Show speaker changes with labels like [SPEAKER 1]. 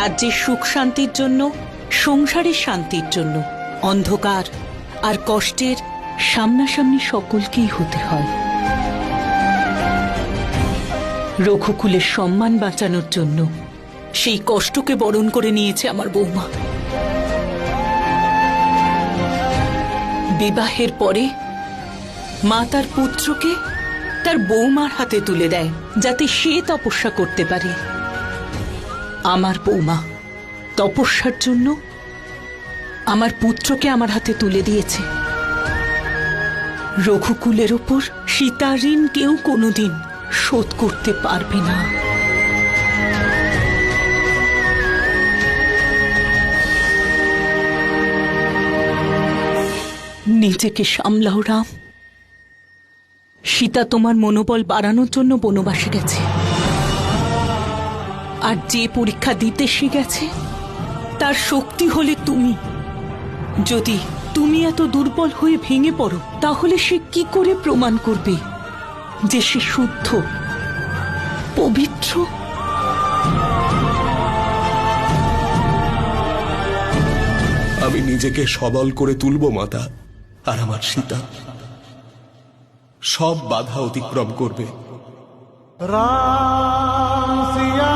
[SPEAKER 1] রাজ্যের সুখ শান্তির জন্য, সংসারের শান্তির জন্য অন্ধকার আর কষ্টের সামনাসামনি সকলকেই হতে হয়। রঘুকুলের সম্মান বাঁচানোর জন্য সেই কষ্টকে বরণ করে নিয়েছে আমার বৌমা। বিবাহের পরে মা তার পুত্রকে তার বৌমার হাতে তুলে দেয়, যাতে সে তপস্যা করতে পারে। আমার বৌমা তপস্যার জন্য আমার পুত্রকে আমার হাতে তুলে দিয়েছে। রঘুকুলের ওপর সীতার ঋণ কেউ কোনোদিন শোধ করতে পারবে না। নিজেকে সামলাও রাম। সীতা তোমার মনোবল বাড়ানোর জন্য বনবাসে গেছে, আর যে পরীক্ষা দিতে সে গেছে তার শক্তি হলে তুমি। যদি তুমি এত দুর্বল হয়ে ভেঙে পড়ো, তাহলে সে কি করে প্রমাণ করবে যে সে শুদ্ধ, পবিত্র?
[SPEAKER 2] আমি নিজেকে সবল করে তুলব মাতা, আর আমার সীতা সব বাধা অতিক্রম করবে।
[SPEAKER 3] রাম সিয়া